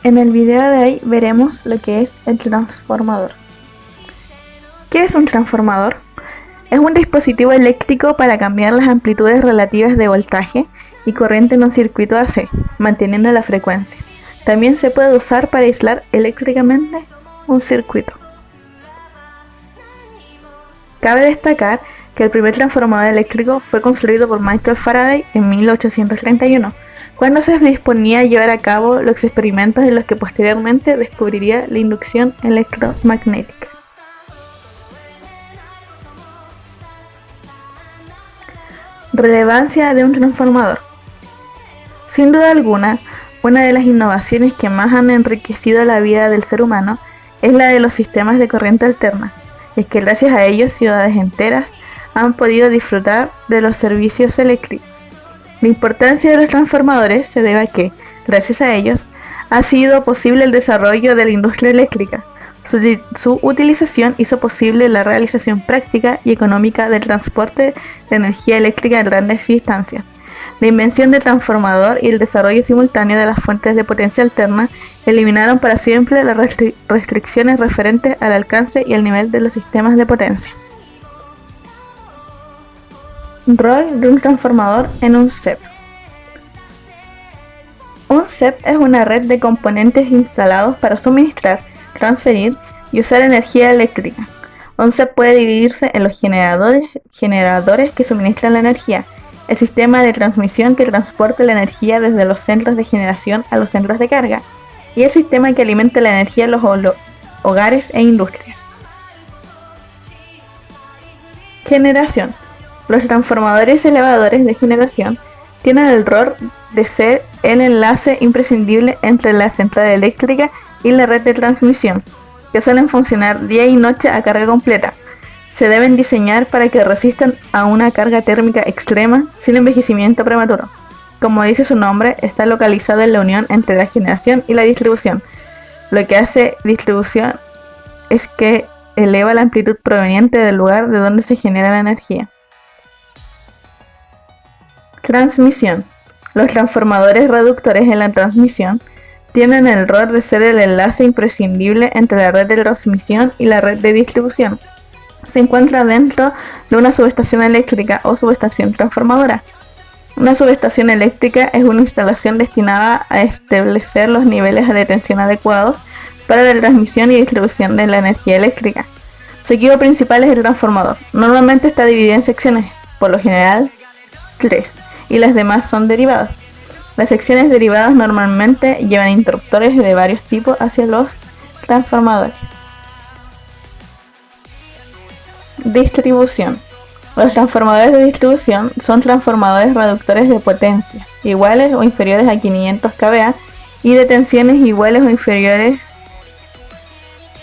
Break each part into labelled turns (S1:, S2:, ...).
S1: En el video de hoy veremos lo que es el transformador. ¿Qué es un transformador? Es un dispositivo eléctrico para cambiar las amplitudes relativas de voltaje y corriente en un circuito AC, manteniendo la frecuencia. También se puede usar para aislar eléctricamente un circuito. Cabe destacar que el primer transformador eléctrico fue construido por Michael Faraday en 1831, cuando se disponía a llevar a cabo los experimentos en los que posteriormente descubriría la inducción electromagnética. Relevancia de un transformador. Sin duda alguna, una de las innovaciones que más han enriquecido la vida del ser humano es la de los sistemas de corriente alterna, y es que gracias a ellos ciudades enteras han podido disfrutar de los servicios eléctricos. La importancia de los transformadores se debe a que, gracias a ellos, ha sido posible el desarrollo de la industria eléctrica. Su utilización hizo posible la realización práctica y económica del transporte de energía eléctrica a grandes distancias. La invención del transformador y el desarrollo simultáneo de las fuentes de potencia alterna eliminaron para siempre las restricciones referentes al alcance y al nivel de los sistemas de potencia. Rol de un transformador en un CEP. Un CEP es una red de componentes instalados para suministrar, transferir y usar energía eléctrica. Un CEP puede dividirse en los generadores que suministran la energía, el sistema de transmisión que transporta la energía desde los centros de generación a los centros de carga, y el sistema que alimenta la energía en los hogares e industrias. Generación. Los transformadores elevadores de generación tienen el rol de ser el enlace imprescindible entre la central eléctrica y la red de transmisión, que suelen funcionar día y noche a carga completa. Se deben diseñar para que resistan a una carga térmica extrema sin envejecimiento prematuro. Como dice su nombre, está localizado en la unión entre la generación y la distribución. Lo que hace distribución es que eleva la amplitud proveniente del lugar de donde se genera la energía. Transmisión. Los transformadores reductores en la transmisión tienen el rol de ser el enlace imprescindible entre la red de transmisión y la red de distribución. Se encuentra dentro de una subestación eléctrica o subestación transformadora. Una subestación eléctrica es una instalación destinada a establecer los niveles de tensión adecuados para la transmisión y distribución de la energía eléctrica. Su equipo principal es el transformador. Normalmente está dividido en secciones, por lo general 3, y las demás son derivadas. Las secciones derivadas normalmente llevan interruptores de varios tipos hacia los transformadores. Distribución. Los transformadores de distribución son transformadores reductores de potencia iguales o inferiores a 500 kVA y de tensiones iguales o inferiores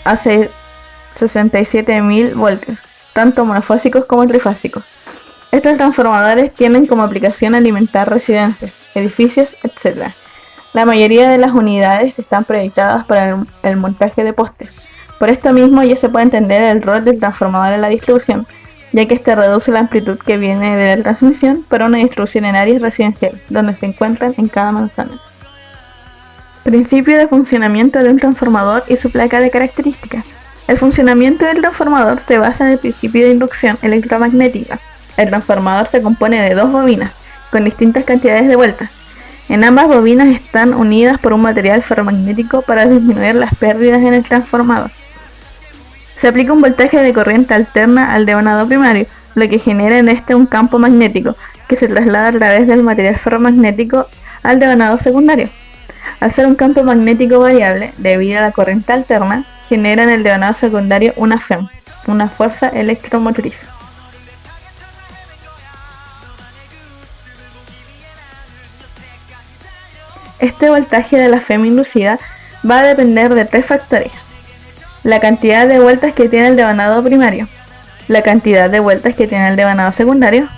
S1: a 67.000 voltios, tanto monofásicos como trifásicos. Estos transformadores tienen como aplicación alimentar residencias, edificios, etc. La mayoría de las unidades están proyectadas para el montaje de postes. Por esto mismo ya se puede entender el rol del transformador en la distribución, ya que este reduce la amplitud que viene de la transmisión para una distribución en áreas residenciales, donde se encuentran en cada manzana. Principio de funcionamiento de un transformador y su placa de características. El funcionamiento del transformador se basa en el principio de inducción electromagnética. El transformador se compone de dos bobinas, con distintas cantidades de vueltas. En ambas bobinas están unidas por un material ferromagnético para disminuir las pérdidas en el transformador. Se aplica un voltaje de corriente alterna al devanado primario, lo que genera en este un campo magnético, que se traslada a través del material ferromagnético al devanado secundario. Al ser un campo magnético variable, debido a la corriente alterna, genera en el devanado secundario una FEM, una fuerza electromotriz. Este voltaje de la FEM inducida va a depender de tres factores: la cantidad de vueltas que tiene el devanado primario, la cantidad de vueltas que tiene el devanado secundario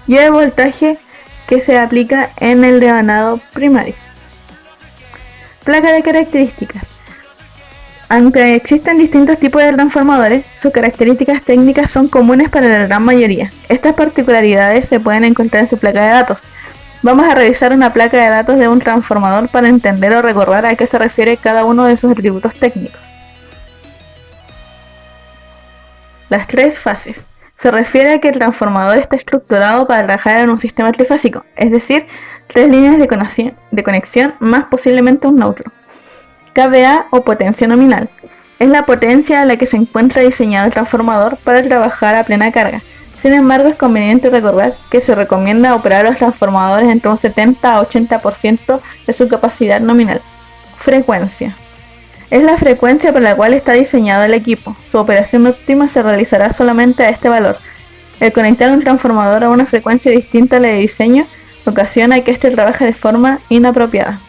S1: y el voltaje que se aplica en el devanado primario. Placa de características. Aunque existen distintos tipos de transformadores, sus características técnicas son comunes para la gran mayoría. Estas particularidades se pueden encontrar en su placa de datos. Vamos a revisar una placa de datos de un transformador para entender o recordar a qué se refiere cada uno de sus atributos técnicos. Las tres fases. Se refiere a que el transformador está estructurado para trabajar en un sistema trifásico, es decir, tres líneas de conexión más posiblemente un neutro. kVA o potencia nominal. Es la potencia a la que se encuentra diseñado el transformador para trabajar a plena carga. Sin embargo, es conveniente recordar que se recomienda operar los transformadores entre un 70 a 80% de su capacidad nominal. Frecuencia. Es la frecuencia por la cual está diseñado el equipo. Su operación óptima se realizará solamente a este valor. El conectar un transformador a una frecuencia distinta a la de diseño ocasiona que éste trabaje de forma inapropiada.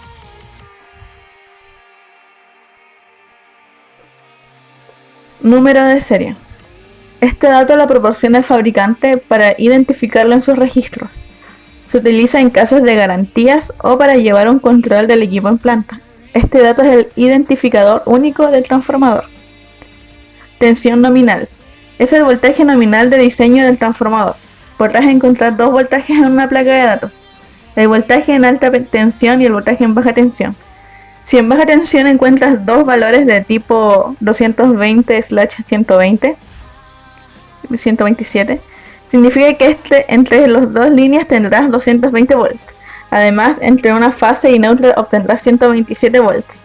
S1: Número de serie. Este dato lo proporciona el fabricante para identificarlo en sus registros. Se utiliza en casos de garantías o para llevar un control del equipo en planta. Este dato es el identificador único del transformador. Tensión nominal. Es el voltaje nominal de diseño del transformador. Podrás encontrar dos voltajes en una placa de datos. El voltaje en alta tensión y el voltaje en baja tensión. Si en baja tensión encuentras dos valores de tipo 220/120, 127, significa que entre las dos líneas tendrás 220 volts. Además, entre una fase y neutra obtendrás 127 volts.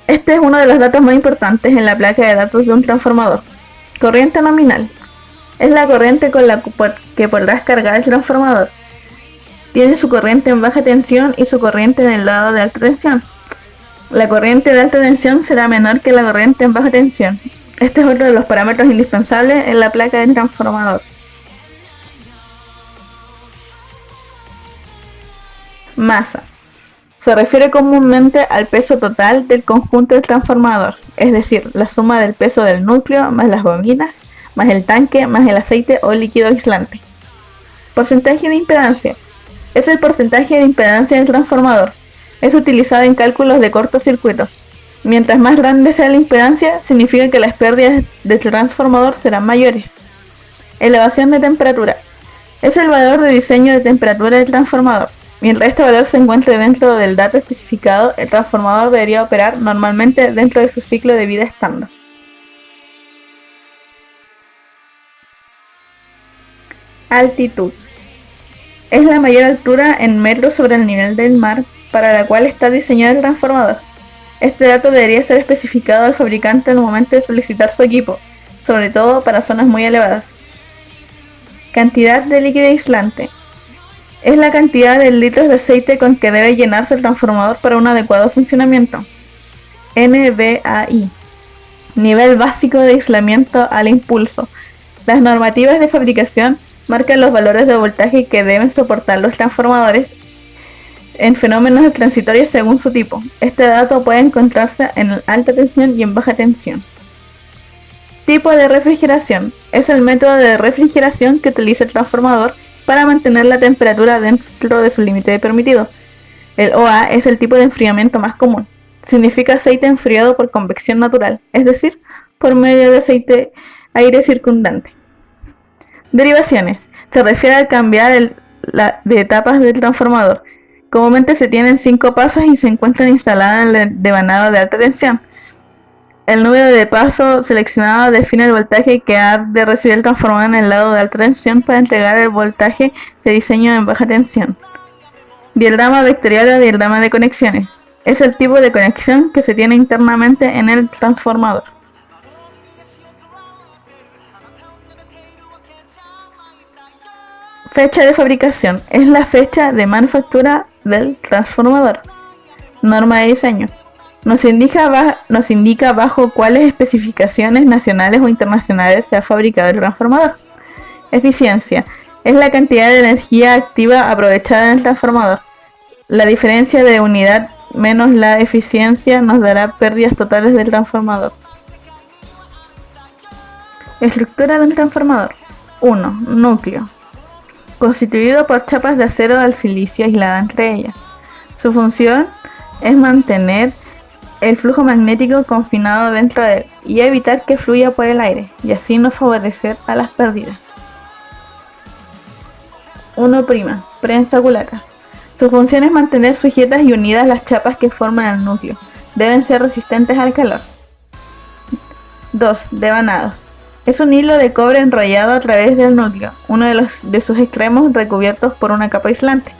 S1: Este es uno de los datos más importantes en la placa de datos de un transformador. Corriente nominal. Es la corriente con la que podrás cargar el transformador. Tiene su corriente en baja tensión y su corriente en el lado de alta tensión. La corriente de alta tensión será menor que la corriente en baja tensión. Este es otro de los parámetros indispensables en la placa del transformador. Masa. Se refiere comúnmente al peso total del conjunto del transformador, es decir, la suma del peso del núcleo más las bobinas, más el tanque, más el aceite o líquido aislante. Porcentaje de impedancia. Es el porcentaje de impedancia del transformador. Es utilizado en cálculos de cortocircuito. Mientras más grande sea la impedancia, significa que las pérdidas del transformador serán mayores. Elevación de temperatura. Es el valor de diseño de temperatura del transformador. Mientras este valor se encuentre dentro del dato especificado, el transformador debería operar normalmente dentro de su ciclo de vida estándar. Altitud. Es la mayor altura en metros sobre el nivel del mar para la cual está diseñado el transformador. Este dato debería ser especificado al fabricante al momento de solicitar su equipo, sobre todo para zonas muy elevadas. Cantidad de líquido aislante. Es la cantidad de litros de aceite con que debe llenarse el transformador para un adecuado funcionamiento. NBAI. Nivel básico de aislamiento al impulso. Las normativas de fabricación marcan los valores de voltaje que deben soportar los transformadores en fenómenos transitorios según su tipo. Este dato puede encontrarse en alta tensión y en baja tensión. Tipo de refrigeración. Es el método de refrigeración que utiliza el transformador para mantener la temperatura dentro de su límite permitido. El OA es el tipo de enfriamiento más común. Significa aceite enfriado por convección natural, es decir, por medio de aire circundante. Derivaciones. Se refiere al cambiar de etapas del transformador. Comúnmente se tienen 5 pasos y se encuentran instaladas en el devanado de alta tensión. El número de pasos seleccionado define el voltaje que ha de recibir el transformador en el lado de alta tensión para entregar el voltaje de diseño en baja tensión. Diagrama vectorial o diagrama de conexiones. Es el tipo de conexión que se tiene internamente en el transformador. Fecha de fabricación. Es la fecha de manufactura del transformador. Norma de diseño. Nos indica bajo cuáles especificaciones nacionales o internacionales se ha fabricado el transformador. Eficiencia. Es la cantidad de energía activa aprovechada en el transformador. La diferencia de unidad menos la eficiencia nos dará pérdidas totales del transformador. Estructura de un transformador. 1. Núcleo. Constituido por chapas de acero al silicio aisladas entre ellas. Su función es mantener el flujo magnético confinado dentro de él y evitar que fluya por el aire, y así no favorecer a las pérdidas. 1'. Prensa culacas. Su función es mantener sujetas y unidas las chapas que forman el núcleo. Deben ser resistentes al calor. 2. Devanados. Es un hilo de cobre enrollado a través del núcleo, uno de sus extremos recubiertos por una capa aislante.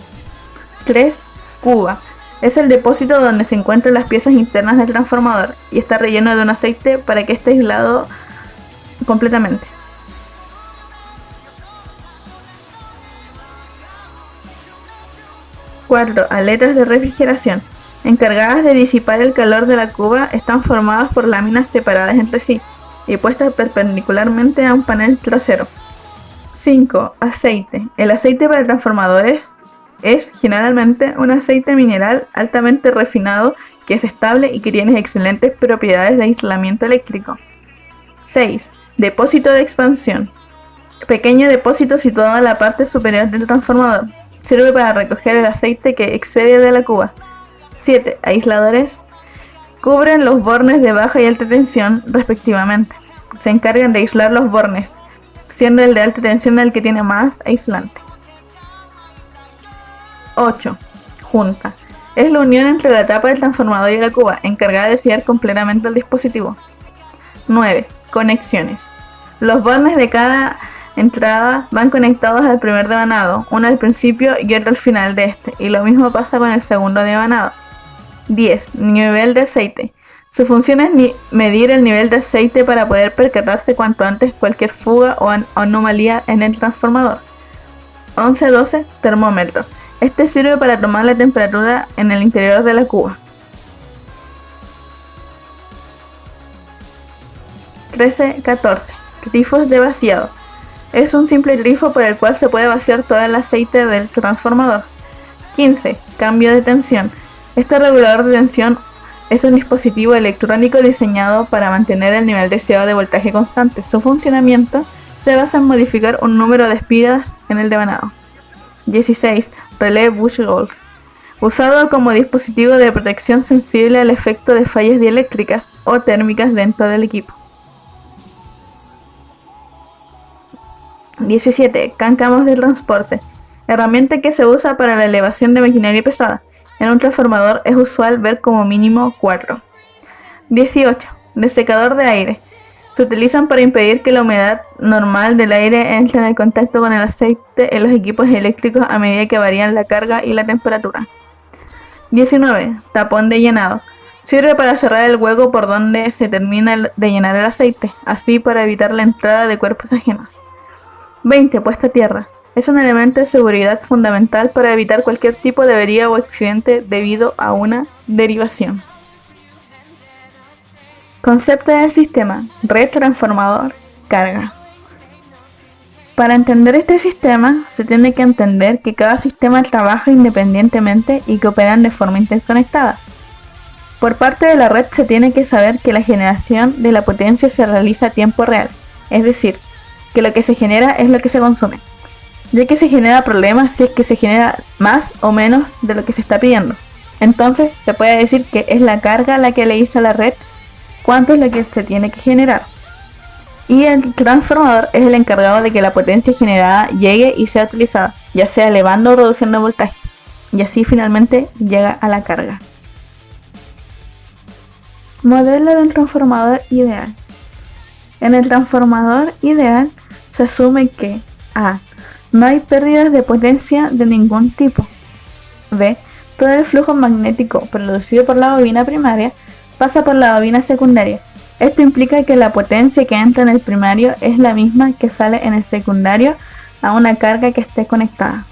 S1: 3. Cuba. Es el depósito donde se encuentran las piezas internas del transformador y está relleno de un aceite para que esté aislado completamente. 4. Aletas de refrigeración. Encargadas de disipar el calor de la cuba, están formadas por láminas separadas entre sí y puestas perpendicularmente a un panel trasero. 5. Aceite. El aceite para transformadores es generalmente un aceite mineral altamente refinado que es estable y que tiene excelentes propiedades de aislamiento eléctrico. 6. Depósito de expansión. Pequeño depósito situado en la parte superior del transformador. Sirve para recoger el aceite que excede de la cuba. 7. Aisladores. Cubren los bornes de baja y alta tensión respectivamente. Se encargan de aislar los bornes, siendo el de alta tensión el que tiene más aislante. 8. Junta. Es la unión entre la tapa del transformador y la cuba, encargada de sellar completamente el dispositivo. 9. Conexiones. Los bornes de cada entrada van conectados al primer devanado, uno al principio y otro al final de este, y lo mismo pasa con el segundo devanado. 10. Nivel de aceite. Su función es medir el nivel de aceite para poder percatarse cuanto antes cualquier fuga o anomalía en el transformador. 11-12. Termómetro. Este sirve para tomar la temperatura en el interior de la cuba. 13-14. Grifos de vaciado. Es un simple grifo por el cual se puede vaciar todo el aceite del transformador. 15. Cambio de tensión. Este regulador de tensión es un dispositivo electrónico diseñado para mantener el nivel deseado de voltaje constante. Su funcionamiento se basa en modificar un número de espiras en el devanado. 16. Relé Buchholz. Usado como dispositivo de protección sensible al efecto de fallas dieléctricas o térmicas dentro del equipo. 17. Cáncamos de transporte. Herramienta que se usa para la elevación de maquinaria pesada. En un transformador es usual ver como mínimo 4. 18. Desecador de aire. Se utilizan para impedir que la humedad normal del aire entre en contacto con el aceite en los equipos eléctricos a medida que varían la carga y la temperatura. 19. Tapón de llenado. Sirve para cerrar el hueco por donde se termina de llenar el aceite, así para evitar la entrada de cuerpos ajenos. 20. Puesta a tierra. Es un elemento de seguridad fundamental para evitar cualquier tipo de avería o accidente debido a una derivación. Concepto del sistema. Red, transformador, carga. Para entender este sistema, se tiene que entender que cada sistema trabaja independientemente y que operan de forma interconectada. Por parte de la red se tiene que saber que la generación de la potencia se realiza a tiempo real, es decir, que lo que se genera es lo que se consume, ya que se genera problemas si es que se genera más o menos de lo que se está pidiendo. Entonces se puede decir que es la carga la que le dice a la red cuánto es lo que se tiene que generar. Y el transformador es el encargado de que la potencia generada llegue y sea utilizada, ya sea elevando o reduciendo el voltaje, y así finalmente llega a la carga. Modelo del transformador ideal. En el transformador ideal se asume que a. No hay pérdidas de potencia de ningún tipo. B. Todo el flujo magnético producido por la bobina primaria pasa por la bobina secundaria. Esto implica que la potencia que entra en el primario es la misma que sale en el secundario a una carga que esté conectada.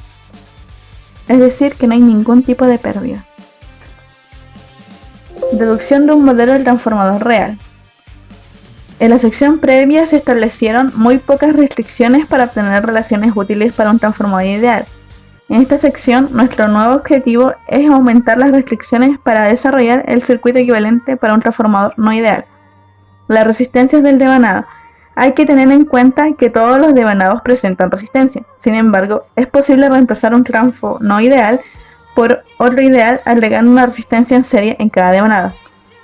S1: Es decir, que no hay ningún tipo de pérdida. Deducción de un modelo del transformador real. En la sección previa se establecieron muy pocas restricciones para obtener relaciones útiles para un transformador ideal. En esta sección, nuestro nuevo objetivo es aumentar las restricciones para desarrollar el circuito equivalente para un transformador no ideal. Las resistencias del devanado. Hay que tener en cuenta que todos los devanados presentan resistencia. Sin embargo, es posible reemplazar un transfo no ideal por otro ideal agregando una resistencia en serie en cada devanado.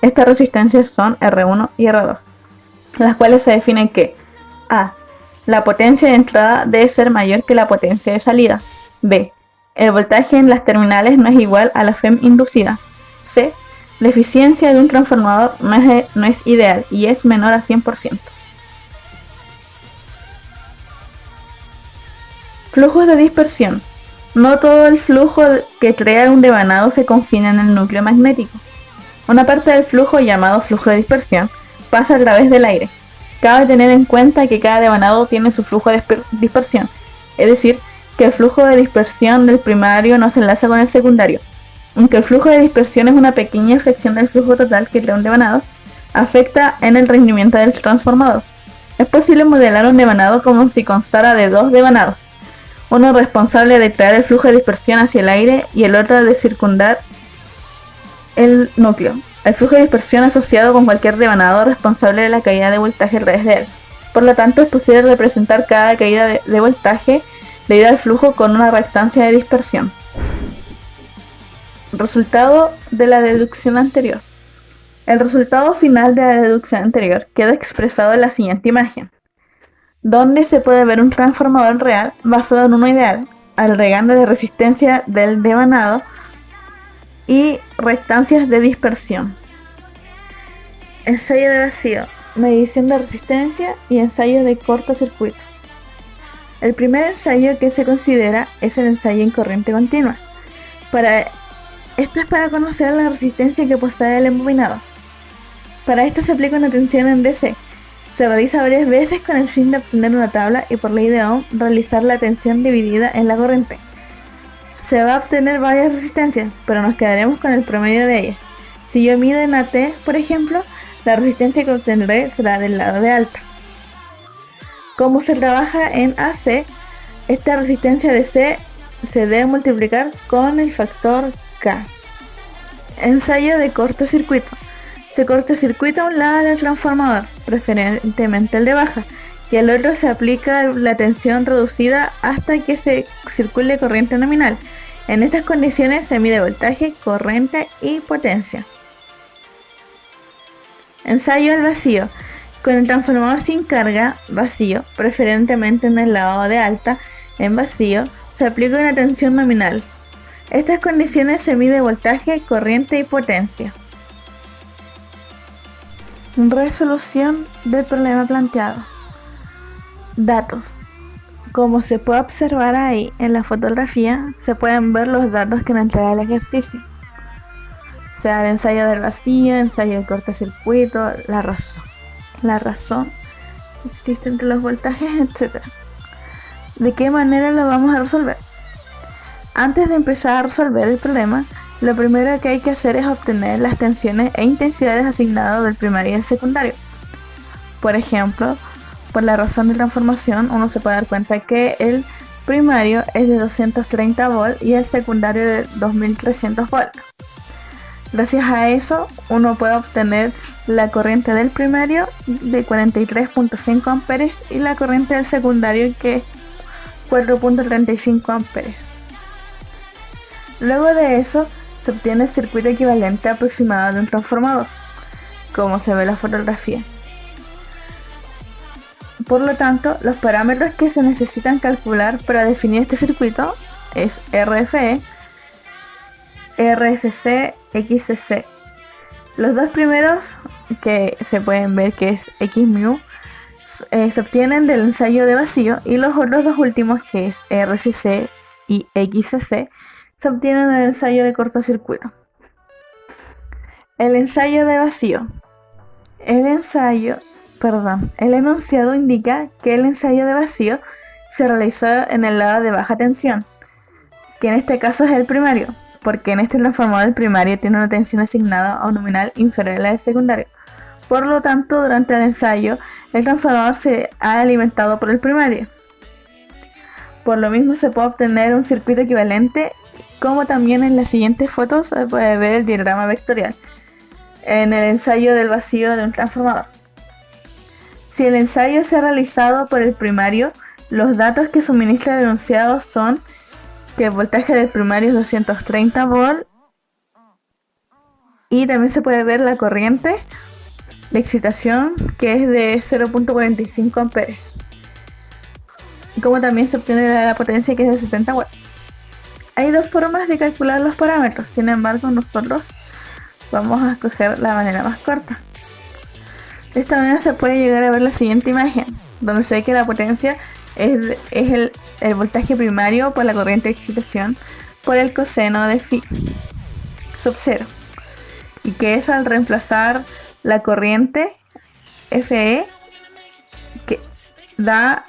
S1: Estas resistencias son R1 y R2. Las cuales se definen que a. La potencia de entrada debe ser mayor que la potencia de salida. B. El voltaje en las terminales no es igual a la FEM inducida. C. La eficiencia de un transformador no es ideal y es menor a 100%. Flujos de dispersión. No todo el flujo que crea un devanado se confina en el núcleo magnético. Una parte del flujo, llamado flujo de dispersión, pasa a través del aire. Cabe tener en cuenta que cada devanado tiene su flujo de dispersión, es decir, que el flujo de dispersión del primario no se enlaza con el secundario. Aunque el flujo de dispersión es una pequeña fracción del flujo total que crea un devanado, afecta en el rendimiento del transformador. Es posible modelar un devanado como si constara de dos devanados, uno responsable de crear el flujo de dispersión hacia el aire y el otro de circundar el núcleo. El flujo de dispersión asociado con cualquier devanado responsable de la caída de voltaje a través de él. Por lo tanto, es posible representar cada caída de voltaje debido al flujo con una reactancia de dispersión. Resultado de la deducción anterior. El resultado final de la deducción anterior queda expresado en la siguiente imagen, donde se puede ver un transformador real basado en uno ideal, agregando la resistencia del devanado y reactancias de dispersión. Ensayo de vacío, medición de resistencia y ensayo de cortocircuito. El primer ensayo que se considera es el ensayo en corriente continua. Esto es para conocer la resistencia que posee el embobinado. Para esto se aplica una tensión en DC. Se realiza varias veces con el fin de obtener una tabla y por ley de Ohm realizar la tensión dividida en la corriente. Se va a obtener varias resistencias, pero nos quedaremos con el promedio de ellas. Si yo mido en AT, por ejemplo, la resistencia que obtendré será del lado de alta. Como se trabaja en AC, esta resistencia de C se debe multiplicar con el factor K. Ensayo de cortocircuito. Se cortocircuita un lado del transformador, preferentemente el de baja, y al otro se aplica la tensión reducida hasta que se circule corriente nominal. En estas condiciones se mide voltaje, corriente y potencia. Ensayo al vacío. Con el transformador sin carga, vacío, preferentemente en el lado de alta, en vacío, se aplica una tensión nominal. En estas condiciones se mide voltaje, corriente y potencia. Resolución del problema planteado. Datos. Como se puede observar ahí en la fotografía, se pueden ver los datos que nos entrega el ejercicio. O sea, el ensayo del vacío, ensayo del cortocircuito, la razón que existe entre los voltajes, etc. ¿De qué manera lo vamos a resolver? Antes de empezar a resolver el problema, lo primero que hay que hacer es obtener las tensiones e intensidades asignadas del primario y del secundario. Por ejemplo, por la razón de transformación, uno se puede dar cuenta que el primario es de 230 volt y el secundario de 2300 volt. Gracias a eso, uno puede obtener la corriente del primario de 43.5 amperes y la corriente del secundario que es 4.35 amperes. Luego de eso, se obtiene el circuito equivalente aproximado de un transformador, como se ve en la fotografía. Por lo tanto, los parámetros que se necesitan calcular para definir este circuito es RFE, RSC, XCC. Los dos primeros, que se pueden ver que es Xmu, se obtienen del ensayo de vacío, y los otros dos últimos, que es RCC y XCC, se obtienen del ensayo de cortocircuito. El ensayo de vacío. El enunciado indica que el ensayo de vacío se realizó en el lado de baja tensión, que en este caso es el primario, porque en este transformador el primario tiene una tensión asignada a un nominal inferior a la del secundario. Por lo tanto, durante el ensayo, el transformador se ha alimentado por el primario. Por lo mismo se puede obtener un circuito equivalente, como también en las siguientes fotos se puede ver el diagrama vectorial en el ensayo del vacío de un transformador. Si el ensayo se ha realizado por el primario, los datos que suministra el enunciado son que el voltaje del primario es 230 volt y también se puede ver la corriente de excitación, que es de 0.45 amperes, como también se obtiene la potencia, que es de 70 watts. Hay dos formas de calcular los parámetros, sin embargo nosotros vamos a escoger la manera más corta. De esta manera se puede llegar a ver la siguiente imagen, donde se ve que la potencia es el voltaje primario por la corriente de excitación por el coseno de phi sub 0. Y que eso, al reemplazar la corriente Fe, que da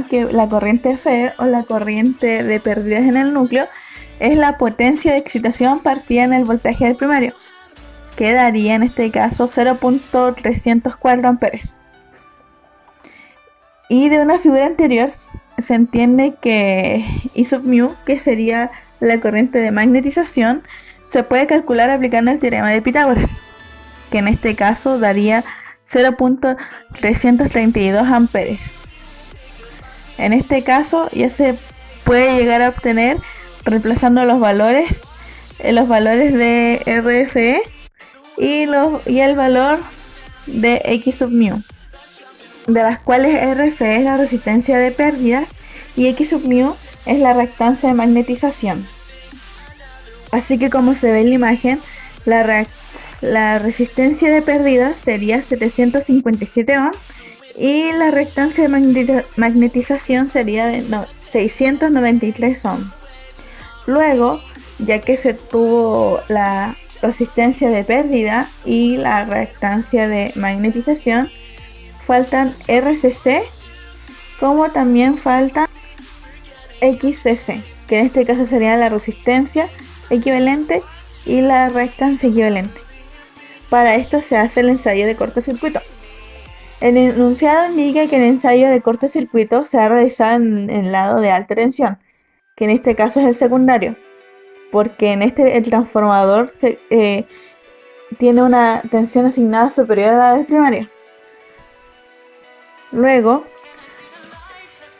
S1: que la corriente Fe, o la corriente de pérdidas en el núcleo, es la potencia de excitación partida en el voltaje del primario, que daría en este caso 0.304 amperes. Y de una figura anterior se entiende que I sub mu, que sería la corriente de magnetización, se puede calcular aplicando el teorema de Pitágoras, que en este caso daría 0.332 amperes. En este caso ya se puede llegar a obtener reemplazando los valores de RFE y el valor de X sub mu, de las cuales RFE es la resistencia de pérdidas y X sub mu es la reactancia de magnetización. Así que, como se ve en la imagen, la resistencia de pérdidas sería 757 ohms y la reactancia de magnetización sería de 693 ohms. Luego, ya que se tuvo la resistencia de pérdida y la reactancia de magnetización, faltan RCC, como también falta XCC, que en este caso sería la resistencia equivalente y la reactancia equivalente. Para esto se hace el ensayo de cortocircuito. El enunciado indica que el ensayo de cortocircuito se ha realizado en el lado de alta tensión, que en este caso es el secundario, porque en este el transformador tiene una tensión asignada superior a la del primario. Luego,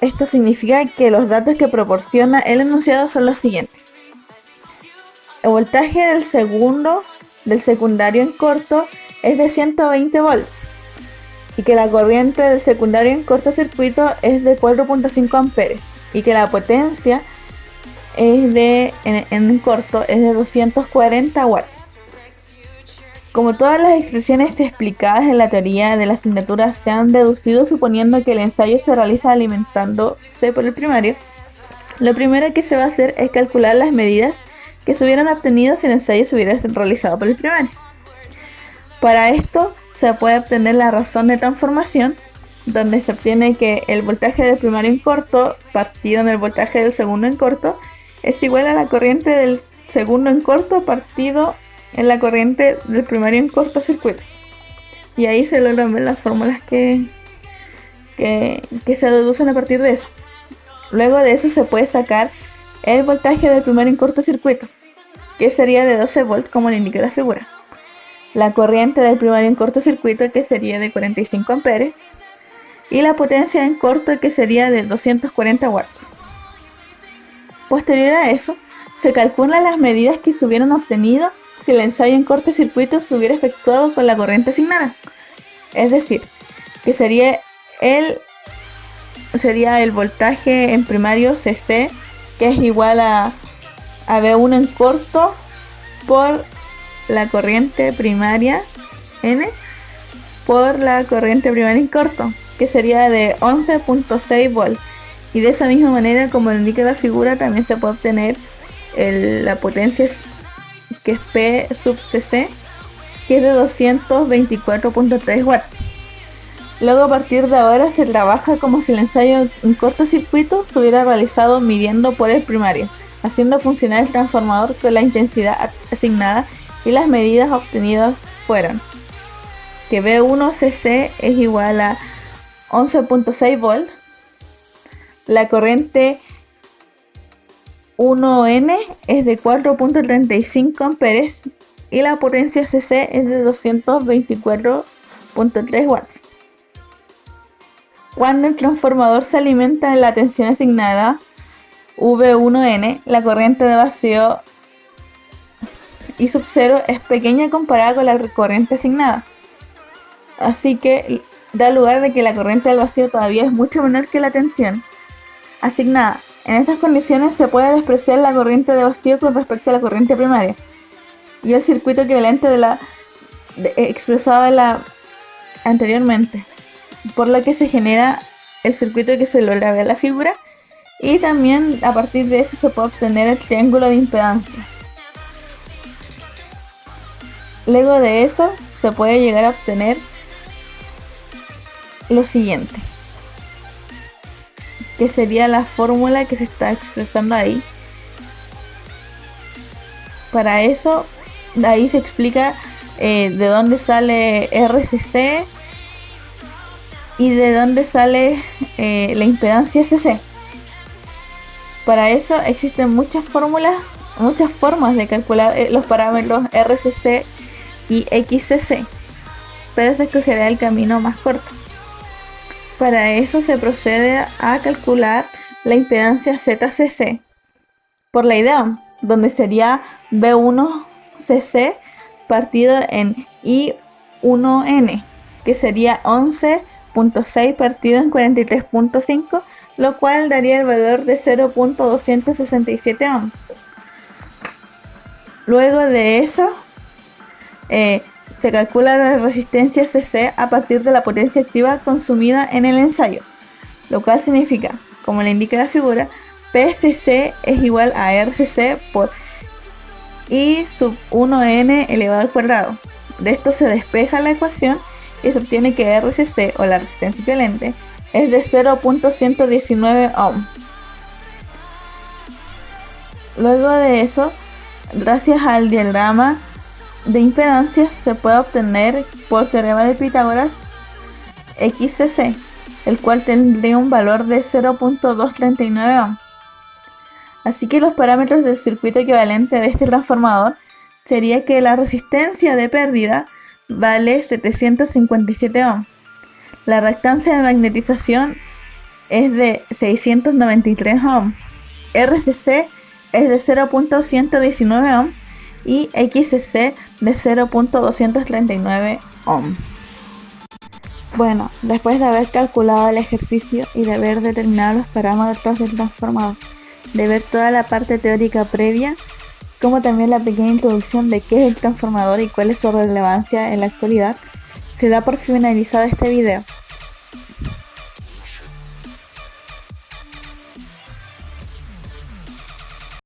S1: esto significa que los datos que proporciona el enunciado son los siguientes. El voltaje del secundario en corto es de 120 volts y que la corriente del secundario en cortocircuito es de 4.5 amperes y que la potencia en corto es de 240 watts. Como todas las expresiones explicadas en la teoría de la asignatura se han deducido suponiendo que el ensayo se realiza alimentándose por el primario, lo primero que se va a hacer es calcular las medidas que se hubieran obtenido si el ensayo se hubiera realizado por el primario. Para esto se puede obtener la razón de transformación, donde se obtiene que el voltaje del primario en corto partido en el voltaje del segundo en corto es igual a la corriente del segundo en corto partido en la corriente del primario en cortocircuito. Y ahí se logran ver las fórmulas que se deducen a partir de eso. Luego de eso se puede sacar el voltaje del primario en cortocircuito, que sería de 12 volts como le indica la figura. La corriente del primario en cortocircuito, que sería de 45 amperes. Y la potencia en corto, que sería de 240 watts. Posterior a eso, se calculan las medidas que se hubieran obtenido si el ensayo en cortocircuito se hubiera efectuado con la corriente asignada. Es decir, que sería el voltaje en primario CC, que es igual a V1 en corto por la corriente primaria N por la corriente primaria en corto, que sería de 11.6 volts. Y de esa misma manera, como indica la figura, también se puede obtener la potencia que es P sub CC, que es de 224.3 watts. Luego, a partir de ahora, se trabaja como si el ensayo en cortocircuito se hubiera realizado midiendo por el primario, haciendo funcionar el transformador con la intensidad asignada, y las medidas obtenidas fueron que V1 CC es igual a 11.6 volts, la corriente 1N es de 4.35 amperes y la potencia CC es de 224.3 watts. Cuando el transformador se alimenta en la tensión asignada V1N, la corriente de vacío I sub 0 es pequeña comparada con la corriente asignada. Así que da lugar de que la corriente del vacío todavía es mucho menor que la tensión asignada. En estas condiciones se puede despreciar la corriente de vacío con respecto a la corriente primaria y el circuito equivalente expresado anteriormente, por lo que se genera el circuito que se logra ver en la figura, y también a partir de eso se puede obtener el triángulo de impedancias. Luego de eso se puede llegar a obtener lo siguiente, que sería la fórmula que se está expresando ahí. Para eso, de ahí se explica de dónde sale RCC y de dónde sale la impedancia CC. Para eso existen muchas formas de calcular los parámetros RCC y XCC, pero se escogerá el camino más corto. Para eso se procede a calcular la impedancia ZCC por la IDEOM, donde sería B1CC partido en I1N, que sería 11.6 partido en 43.5, lo cual daría el valor de 0.267 ohms. Luego de eso, se calcula la resistencia CC a partir de la potencia activa consumida en el ensayo, lo cual significa, como le indica la figura, PCC es igual a RCC por I sub 1N elevado al cuadrado. De esto se despeja la ecuación y se obtiene que RCC, o la resistencia equivalente, es de 0.119 ohm. Luego de eso, gracias al diagrama de impedancias, se puede obtener por teorema de Pitágoras XCC, el cual tendría un valor de 0.239 ohm. Así que los parámetros del circuito equivalente de este transformador sería que la resistencia de pérdida vale 757 ohm. La reactancia de magnetización es de 693 ohm. RCC es de 0.119 ohm y XCC de 0.239 ohm. Bueno, después de haber calculado el ejercicio y de haber determinado los parámetros del transformador, de ver toda la parte teórica previa, como también la pequeña introducción de qué es el transformador y cuál es su relevancia en la actualidad, se da por finalizado este video.